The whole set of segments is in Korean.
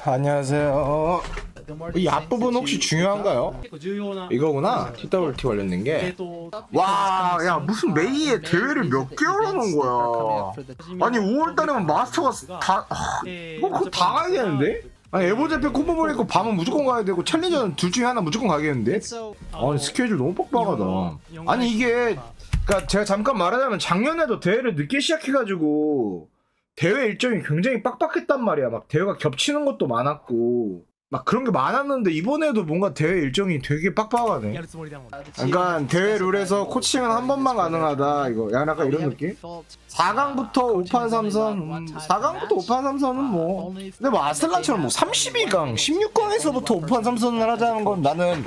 안녕하세요. 이 앞부분 혹시 중요한가요? 이거구나. TWT 관련된 게. 와, 야 무슨 메이에 대회를 몇 개월 하는 거야. 아니 5월달에면 마스터가 다 이거 그거 다 가야겠는데? 아니 에보제페 콤보 보내고 밤은 무조건 가야 되고 챌린저는 둘 중에 하나 무조건 가겠는데? 아니 스케줄 너무 빡빡하다. 아니 이게 그러니까 제가 잠깐 말하자면 작년에도 대회를 늦게 시작해가지고 대회 일정이 굉장히 빡빡했단 말이야. 막 대회가 겹치는 것도 많았고 막 그런 게 많았는데 이번에도 뭔가 대회 일정이 되게 빡빡하네. 그러니까 대회 룰에서 코칭은 한 번만 가능하다 이거. 약간 이런 느낌? 4강부터 5판 3선 4강부터 5판 3선은 뭐 근데 뭐 아슬란처럼 뭐 32강 16강에서부터 5판 3선을 하자는 건 나는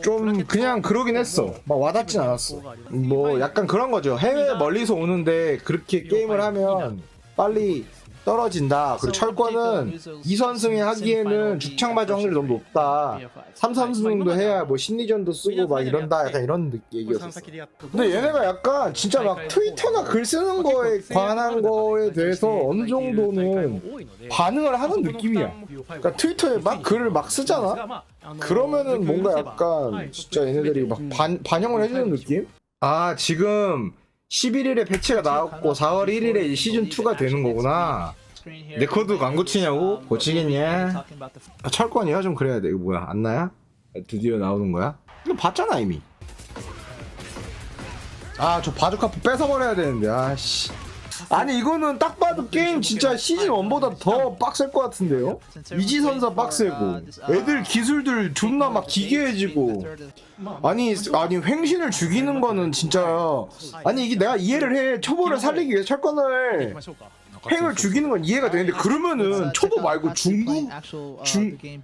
좀 그냥 그러긴 했어. 막 와닿진 않았어. 뭐 약간 그런 거죠. 해외 멀리서 오는데 그렇게 게임을 하면 빨리 떨어진다. 그리고 철권은 2선승에 하기에는 죽창마저 확률이 너무 높다. 3선승 정도 해야 뭐 심리전도 쓰고 막 이런다. 약간 이런 얘기였었어. 근데 얘네가 약간 진짜 막 트위터나 글 쓰는 거에 관한 거에 대해서 어느 정도는 반응을 하는 느낌이야. 그러니까 트위터에 막 글을 막 쓰잖아? 그러면은 뭔가 약간 진짜 얘네들이 막 반영을 해주는 느낌? 아, 지금 11일에 패치가 나왔고 4월 1일에 시즌2가 되는 거구나. 내 코드 안 고치냐고? 고치겠냐? 아, 철권이야? 좀 그래야 돼. 이거 뭐야? 안 나야? 드디어 나오는 거야? 이거 봤잖아 이미. 아, 저 바주카프 뺏어버려야 되는데. 아씨. 아니 이거는 딱 봐도 게임 진짜 시즌 1보다 더 빡셀 것 같은데요? 이지선사 빡세고 애들 기술들 존나 막 기괴해지고 아니 횡신을 죽이는 거는 진짜 아니 이게 내가 이해를 해. 초보를 살리기 위해 철권을 횡을 죽이는 건 이해가 되는데 그러면은 초보 말고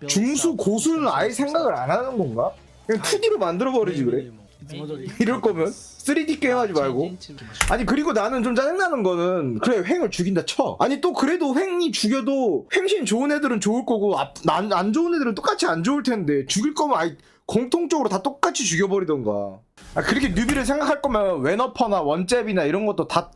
중수 고수는 아예 생각을 안 하는 건가? 그냥 2D로 만들어버리지 그래? 이럴 거면 3D 게임 하지 말고. 아니 그리고 나는 좀 짜증나는 거는 그래 횡을 죽인다 쳐. 아니 또 그래도 횡이 죽여도 횡신 좋은 애들은 좋을 거고 안 좋은 애들은 똑같이 안 좋을 텐데 죽일 거면 아예 공통적으로 다 똑같이 죽여버리던가. 아, 그렇게 뉴비를 생각할 거면 웬어퍼나 원잽이나 이런 것도 다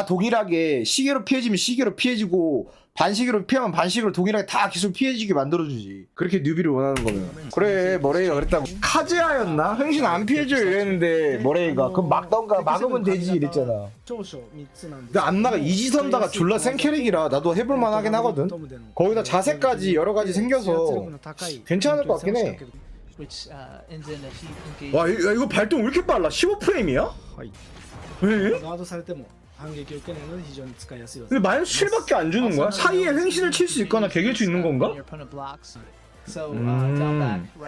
동일하게 시계로 피해지면 시계로 피해지고 반시계로 피하면 반시계로 동일하게 다 기술 피해지게 만들어주지. 그렇게 뉴비를 원하는 거면. 그래 머레이가 그랬다고. 카즈야였나? 횡신 안 피해줘 이랬는데 머레이가 그럼 막던가 막으면 되지 이랬잖아. 근데 안 나가. 이지선다가 졸라 센 캐릭이라 나도 해볼만 하긴 하거든. 거기다 자세까지 여러가지 생겨서 괜찮을 것 같긴 해. 와 이거 발동 왜 이렇게 빨라? 15프레임이야? 왜? 근데 마이너스 7밖에 안 주는 거야? 사이에 횡신을 칠 수 있거나 개길 수 있는 건가?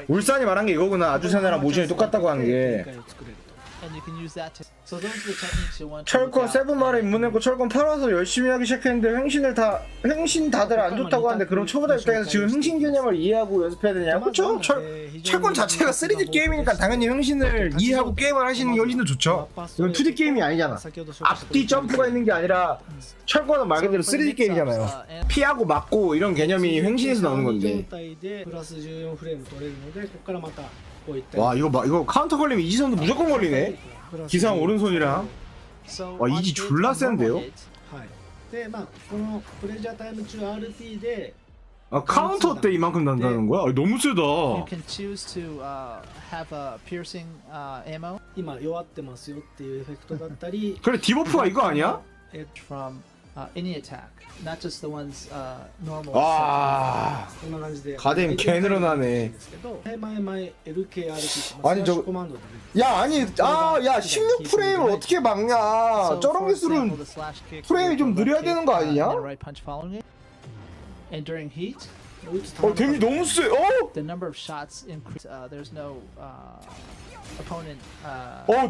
울산이 말한 게 이거구나. 아주세나랑 모션이 똑같다고 한 게. 철권 세븐마를 입문했고 철권 팔아서 열심히 하기 시작했는데 횡신 다들 안 좋다고 하는데 그럼 초보자 입장에서 지금 횡신 개념을 이해하고 연습해야 되냐? 그쵸? 철권 자체가 3D 게임이니까 당연히 횡신을 이해하고 게임을 하시는 게 훨씬 더 좋죠. 이건 2D 게임이 아니잖아. 앞뒤 점프가 있는 게 아니라 철권은 말 그대로 3D 게임이잖아요. 피하고 맞고 이런 개념이 횡신에서 나오는 건데. 와 이거 카운터 걸리면 이지선도 무조건 걸리네. 기상 오른손이랑. 와 이지 졸라 센데요? 아 카운터 때 이만큼 난다는 거야? 아, 너무 세다. 그래 디버프가 이거 아니야? 와 가뎀 개 늘어나네. 아니 저 야 16프레임을 어떻게 막냐? 저런 기술은 프레임이 좀 느려야 되는 거 아니냐? 데미지 너무 세.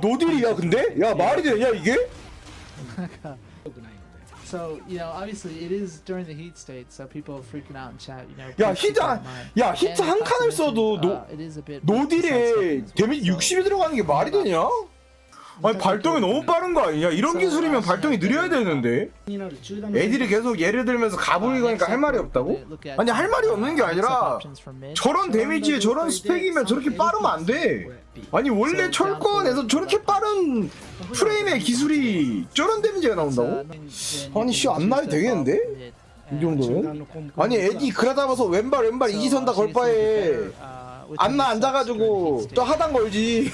노딜이야 근데? 야 말이 되냐 이게? So, obviously it is during the heat state, so people are freaking out in chat, 히트 한 칸을 써도 노딜에 데미지 60이 들어가는 게 말이 되냐? 아니 발동이 너무 빠른 거 아니냐? 이런 기술이면 발동이 느려야 되는데 애들이 계속 예를 들면서 가불리고 하니까 할 말이 없다고? 아니 할 말이 없는 게 아니라 저런 데미지에 저런 스펙이면 저렇게 빠르면 안 돼. 아니 원래 철권에서 저렇게 빠른 프레임의 기술이 저런 데미지가 나온다고? 아니 씨 안 나야 되겠는데? 이 정도는? 아니 에디 그러다봐서 왼발 이지선다 걸 바에 안나 앉아가지고 또 하단 걸지.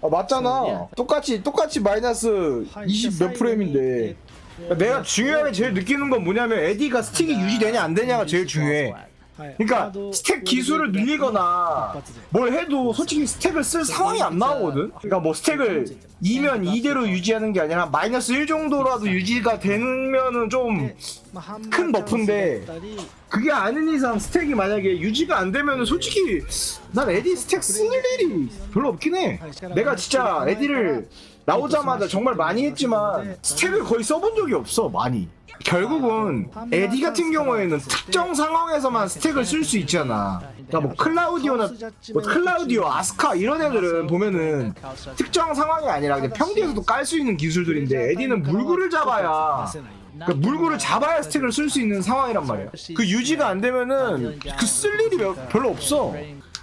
아, 맞잖아. 똑같이 마이너스 20 몇 프레임인데. 내가 중요하게 제일 느끼는 건 뭐냐면 에디가 스틱이 유지되냐 안 되냐가 제일 중요해. 그러니까 스택 기술을 늘리거나 뭘 해도 솔직히 스택을 쓸 상황이 안 나오거든. 그러니까 뭐 스택을 2면 2대로 유지하는 게 아니라 마이너스 1 정도라도 유지가 되면은 좀 큰 버프인데 그게 아닌 이상 스택이 만약에 유지가 안 되면은 솔직히 난 에디 스택 쓸 일이 별로 없긴 해. 내가 진짜 에디를 나오자마자 정말 많이 했지만 스택을 거의 써본 적이 없어. 많이. 결국은 에디 같은 경우에는 특정 상황에서만 스택을 쓸 수 있잖아. 그러니까 뭐 클라우디오, 아스카 이런 애들은 보면은 특정 상황이 아니라 그냥 평지에서도 깔 수 있는 기술들인데 에디는 물구를 잡아야 그러니까 물구를 잡아야 스택을 쓸 수 있는 상황이란 말이야. 그 유지가 안 되면은 그 쓸 일이 별로 없어.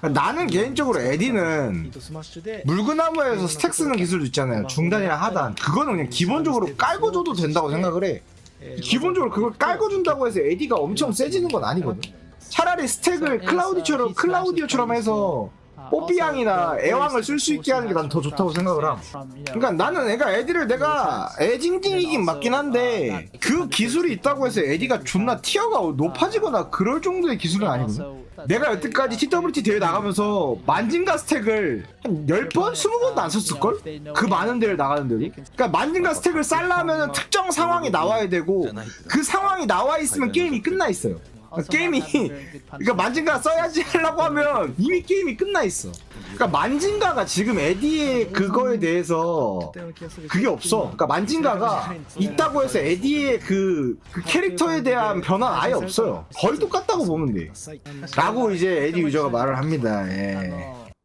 나는 개인적으로 에디는 물구나무에서 스택 쓰는 기술도 있잖아요. 중단이랑 하단. 그거는 그냥 기본적으로 깔고 줘도 된다고 생각을 해. 기본적으로 그걸 깔고 준다고 해서 에디가 엄청 세지는 건 아니거든. 차라리 스택을 클라우디오처럼 해서 뽀삐양이나 애왕을 쓸 수 있게 하는 게 난 더 좋다고 생각을 함. 그러니까 나는 에디를 내가 애징징이긴 맞긴 한데 그 기술이 있다고 해서 에디가 존나 티어가 높아지거나 그럴 정도의 기술은 아니거든. 내가 여태까지 TWT 대회 나가면서 만진가 스택을 한 10번? 20번도 안 썼을걸? 그 많은 대회를 나가는데도. 그러니까 만진가 스택을 쌓려면 특정 상황이 나와야 되고 그 상황이 나와 있으면 게임이 끝나 있어요. 게임이 그러니까 만진가 써야지 하려고 하면 이미 게임이 끝나 있어. 그러니까 만진가가 지금 에디의 그거에 대해서 그게 없어. 그러니까 만진가가 있다고 해서 에디의 그 캐릭터에 대한 변화는 아예 없어요. 거의 똑같다고 보면 돼. 라고 이제 에디 유저가 말을 합니다. 예.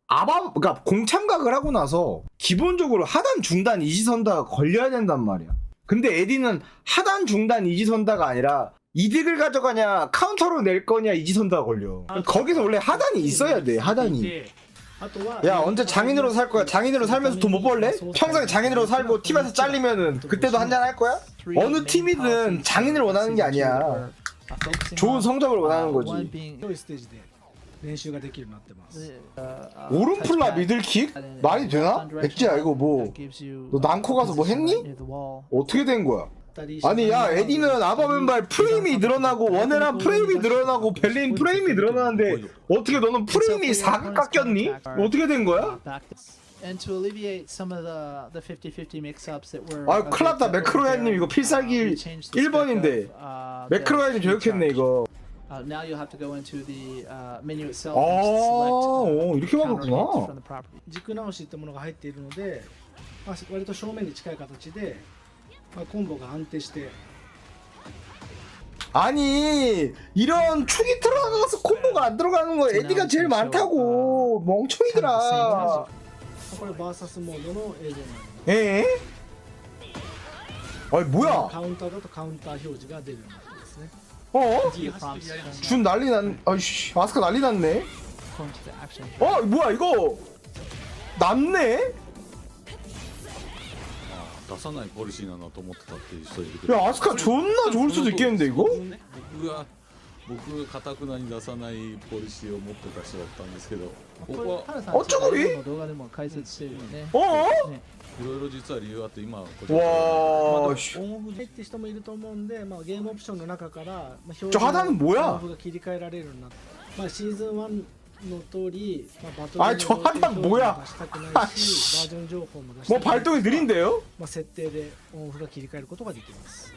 그러니까 공참각을 하고 나서 기본적으로 하단 중단 이지선다가 걸려야 된단 말이야. 근데 에디는 하단 중단 이지선다가 아니라 이득을 가져가냐 카운터로 낼 거냐 이지선다가 걸려. 거기서 원래 하단이 있어야 돼. 하단이. 야 언제 장인으로 살 거야? 장인으로 살면서 돈 못 벌래? 평생 장인으로 살고 팀에서 잘리면은 그때도 한잔 할 거야? 어느 팀이든 장인을 원하는 게 아니야. 좋은 성적을 원하는 거지. 오른플라 미들킥? 말이 되나? 백지야 이거 뭐 너 난코 가서 뭐 했니? 어떻게 된 거야? 아니 야 에디는 아바맨발 프레임이 늘어나고 원해란 프레임이 늘어나고 벨린 프레임이 늘어나는데 어떻게 너는 프레임이 4가 깎였니? 어떻게 된 거야? 아 큰일났다. 매크로야님 이거 필살기 1번인데 매크로야님 저격했네 이거. Now you'll have to go into the menu itself 아, and select 이렇게 막았구나. from the property. 軸直しというものが入っているので、割と正面に近い形で、コンボが安定して 아니 이런 축이 들어가서 콤보가 안 들어가는 거 에디가 제일 많다고 멍청이들아. これバーサスモードの映像になります。 에? 아니 뭐야? カウンターだとカウンター表示が出るようになってますね。 어? View prompts 준 난리 난. 아이씨 아스카 난리 났네. according to the action. 어 뭐야 이거 났네? 出さないポリシーなのと思ってたっていう人いるけど 야 아스카 존나 좋을 수도 있겠는데 이거? 僕がかたくなに出さないポリシーを持ってた人だったんですけど、ここはハルさんおちょこりの動画でも解説してるよね。 어? ねいろいろ実は理由あって今これ 와. オンオフでって人もいると思うんで、ゲームオプションの中から表ちょ肌の뭐야オンオフが切り替えられるようになって、シーズン1の通り、バトあルちょ肌の뭐야出したくないし、バージョン情報も出した 뭐 くない 발동이 느린데요? 設定でオンオフが切り替えることができます。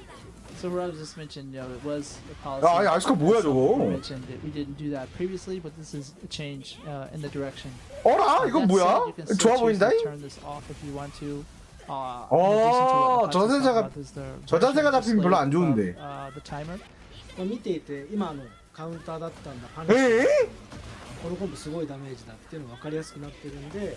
So Rob just mentioned, it was a policy. 야 아니 아스카 뭐야 We 저거? mentioned that we didn't do that previously, but this is a change in the direction. 어라 이건 That 뭐야? said, you can still 좋아 choose 보인다? to turn this off if you want to. 어, 저자세가 잡히면 별로 안 좋은데. The timer. 見ていて今カウンターだったんだ、パニックえこのコンボすごいダメージだっていうのが分かりやすくなってるんで、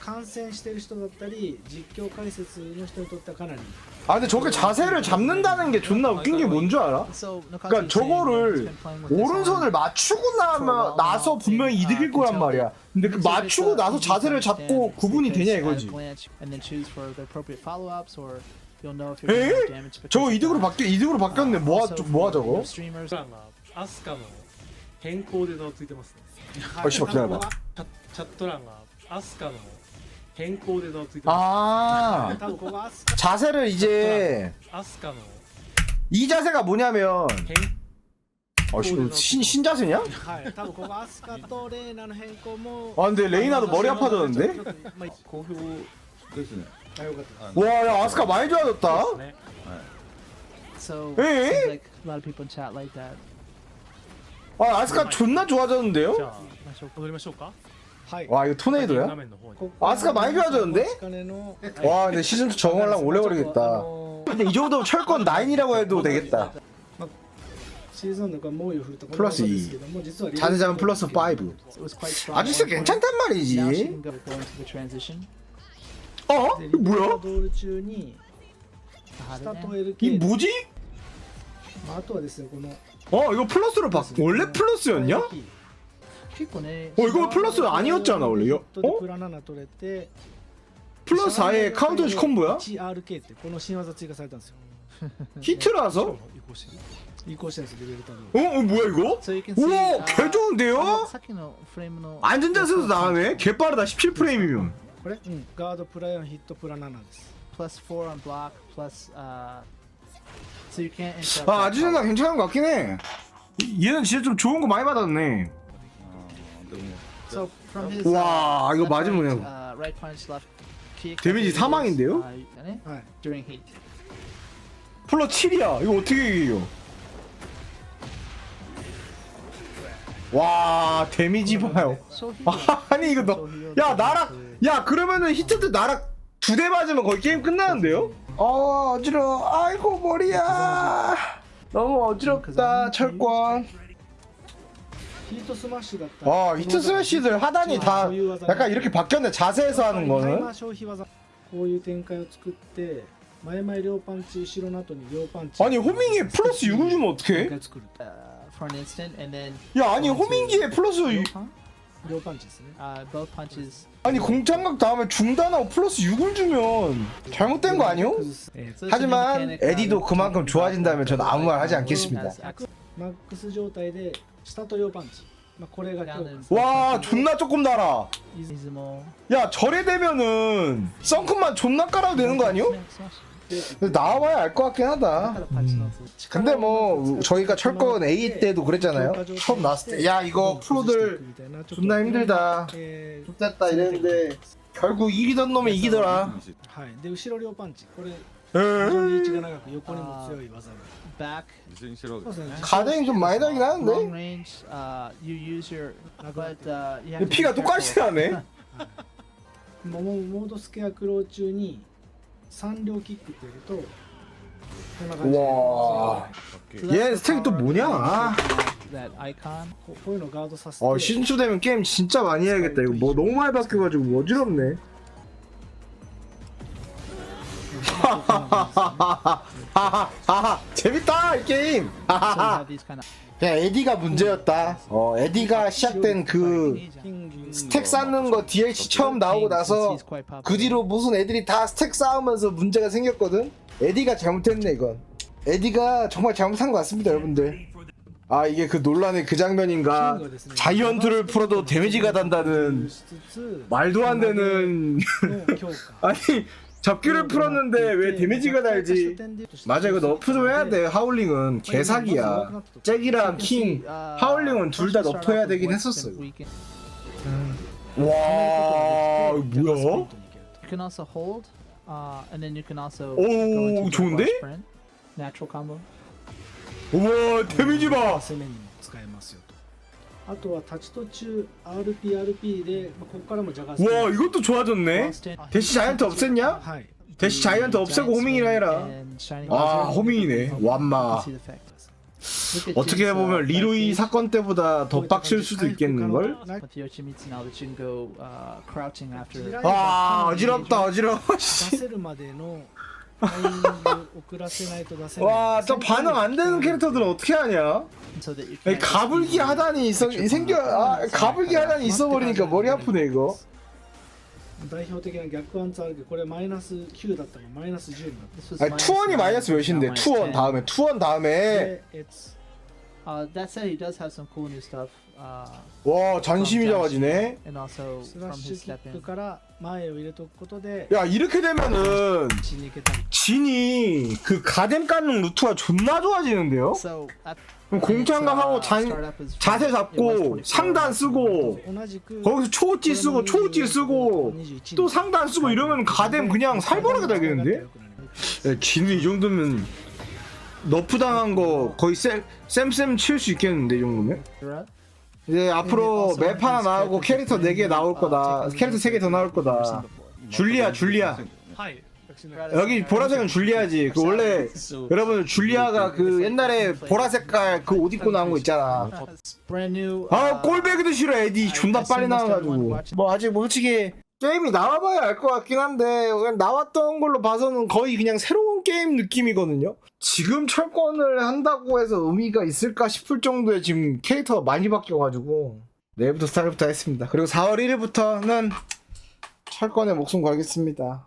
観戦してる人だったり実況解説の人にとってはかなり 아 근데 저게 자세를 잡는다는 게 존나 웃긴 게 뭔 줄 알아? So 그러니까 저거를 오른손을 맞추고 나서 분명히 이득일 거란 말이야. 근데 그 맞추고 나서 자세를 잡고 구분이 되냐 이거지. And then choose for the appropriate follow-ups or you'll know if you're doing 에? damage. 저거 이득으로 바뀌었네. 뭐야 Also 뭐야 for 저거? streamers, プランがアスカの変更でざわついてますね。あしばらくだチャット欄がアスカの変更でざわついてま 아 す。多分ここアスカ 자세를 이제 アスカの 이 자세가 뭐냐면 変 신자세냐? はい多分ここアスカとレイナの変更も 아 근데 레이나도 머리 아파졌는데? まあ好評ですね。あよかったです 와 야 아스카 많이 좋아졌다. ね。 so 에? seems like a lot of people in chat like that. 아 아스카 존나 좋아졌는데요? じゃあ戻りましょうか。はい 와 이거 画 토네이도야? 面の方に。ここ 아스카 많이 좋아졌는데? 金の 와 근데 시즌2 적응하려면 오래 걸리겠다. 근데 이 정도면 철권 9이라고 해도 되겠다. シーズンの猛威を振るとプラスですけども実は 자세 잡으면 플러스 5. It was quite strong. 아저씨 괜찮단 Now she 말이지. can go into the transition. 어? で 이거 リ 뭐야? ドール中に How スタ did と it? 이 LK 뭐지? まああとはですねこの 어 이거 플러스로 원래 플러스였냐? 結構ね 어 이거 플러스 아니었잖아 원래. ヒッ 어? トでプラ7取れて 플러스 4에 카운터시 콤보야? 1RK ってこの新技追加されたんですよ 히트라서? 移行してる。移行してるんですレベルタブ 어? 뭐야 이거? So you can see, 우와 개 좋은데요? さっきのフレームの 안전자세도 나가네? 개 빠르다 17프레임이면. これ、ガードプラ4ヒットプラ7です plus 4 on block plus so you can't interrupt. 아 that 아주나 power. 괜찮은 것 같긴 해. 얘는 진짜 좀 좋은 거 많이 받았네. あーでも So from his 와 이거 left 맞으면 right, right punch left kick 데미지 사망인데요? 네. during heat. 플러 7이야. 이거 어떻게 이겨? 와 데미지 봐요. So he 아니 이거 너, 야 나락, 야 그러면은 히트 때 나락 2대 맞으면 거의 게임 끝나는데요? 어지러워. 아이고 머리야. 너무 어지럽다 철권. ヒートスマッシュだったら 아 히트 스매시들 하단이 다 약간 이렇게 바뀌었네. 자세에서 하는 タイマ 거는. ー消費技こういう展開を作って前々両パンチ後ろの後に両パンチ 아니 호밍에 플러스 6을 주면 어떡해? 展開作る for an instant and then 야 아니 호밍기에 플러스 6, 両パンチですね both punches. 아니 공창각 다음에 중단하고 플러스 6을 주면 잘못된 거 아니요? 崩す So it's a new 하지만 mechanic, 에디도 그만큼 좋아진다면 저는 아무 말 하지 않겠습니다. has access マックス状態で下と両パンチ、まあ、これが今 down 日 and 와 존나 조금 달아. Izumo. 야 절에 되면은 썬크만 존나 깔아도 되는 거 아니요? 근데 나와봐야 알 것 같긴 하다. 근데 뭐 저희가 철권 A 때도 그랬잖아요. 처음 나왔을 때 야 이거 프로들 존나 힘들다. 좋겠다 이랬는데 결국 이기던 놈이 이기더라. はいで後ろ両パンチこれ 에? 非常にリーチが長く横にも強い技で Back いずれにしろそうですね 가댕이 좀 많이 나긴 long 하는데 range. You use your but you have to be 피가 careful. 똑같이 나네. モードスケアクロー中に3両キックってやるとこんな感じで 와 So that's 얘 the 스택이 또 power 뭐냐? of that icon. こういうのをガードさせて 시즌2 되면 게임 진짜 많이 해야겠다. 이거 뭐 너무 많이 바뀌어가지고 뭐 어지럽네. 하하하하 재밌다 이 게임. So you have these kind of 그냥 에디가 문제였다. 에디가 시작된 그 キング 스택 쌓는 거 DLC 처음 나오고 나서 그 뒤로 무슨 애들이 다 스택 쌓으면서 문제가 생겼거든. 에디가 잘못했네 이건. 에디가 정말 잘못한 것 같습니다 여러분들. 아 이게 그 논란의 그 장면인가? 자이언트를 풀어도 데미지가 단다는 말도 안 되는. の強化 아니 잡기를 풀었는데 왜 데미지가 달지? 맞아 이거 너프 좀 해야 돼. 하울링은 개사기야. 잭이랑 킹, 하울링은 둘 다 너프해야 되긴 했었어. 와 뭐야? You can also hold, and then you can also 오, go into the 좋은데? rush sprint. Natural combo. 우와 데미지 봐. 攻めにも使えますよとあとは立ち途中 RP で、ここからもジャガース 와 이것도 좋아졌네. 대시 자이언트 없앴냐? はい 대시 자이언트 없애고 호밍이라 해라. 아 호밍이네. 완마. 어떻게 보면 리로이 사건 때보다 더 빡칠 수도 있겠는걸? With Yoshimitsu now that you can go crouching after. 아 어지럽다 어지러워. 出せるまでのタイミング遅らせないと出せない 와 저 반응 안 되는 캐릭터들은 어떻게 하냐? So that you 아니, can 가불기 하단이 있어 생겨. 아 가불기 하단이 있어 버리니까 머리 아프네 이거. 代表的な逆アンツあるけどこれマイナス9だったのがマイナス10になって This was 아니 투원이 마이너스 몇인데 now 투원 -10. 다음에 투원 다음에 でit's That said, he does have some cool new stuff. 와 잔심이 작아지네. And also スラ from ッシュ his キッ step ク in. から前を入れとくことで 야 이렇게 되면은 死に行けたり 진이 그 가뎀 깎는 루트가 존나 좋아지는데요? So at 그럼 공창강하고 startup is 자세 it was 잡고 24. 상단 쓰고 同じく 거기서 초우찌 쓰고 초우찌 쓰고 또 상단 쓰고 이러면 가뎀 그냥 살벌하게 되겠는데? 야, 진우 이 정도면 너프 당한 거 거의 쌤 칠 수 있겠는데 이 정도면? 이제 앞으로 맵 하나 나오고 캐릭터 4개 나올 거다. 캐릭터 3개 더 나올 거다. 줄리아. 여기 보라색은 줄리아지. 그 원래 여러분 줄리아가 그 옛날에 보라색깔 그 옷 입고 나온 거 있잖아. brand new. 아 꼴배기도 싫어 에디 존나 빨리 나와가지고. 뭐 아직 뭐 솔직히 게임이 나와봐야 알 것 같긴 한데 그냥 나왔던 걸로 봐서는 거의 그냥 새로운 게임 느낌이거든요. 지금 철권을 한다고 해서 의미가 있을까 싶을 정도의 지금 캐릭터가 많이 바뀌어가지고 내일부터 스타일부터 했습니다. 그리고 4월 1일부터는 철권에 목숨 걸겠습니다.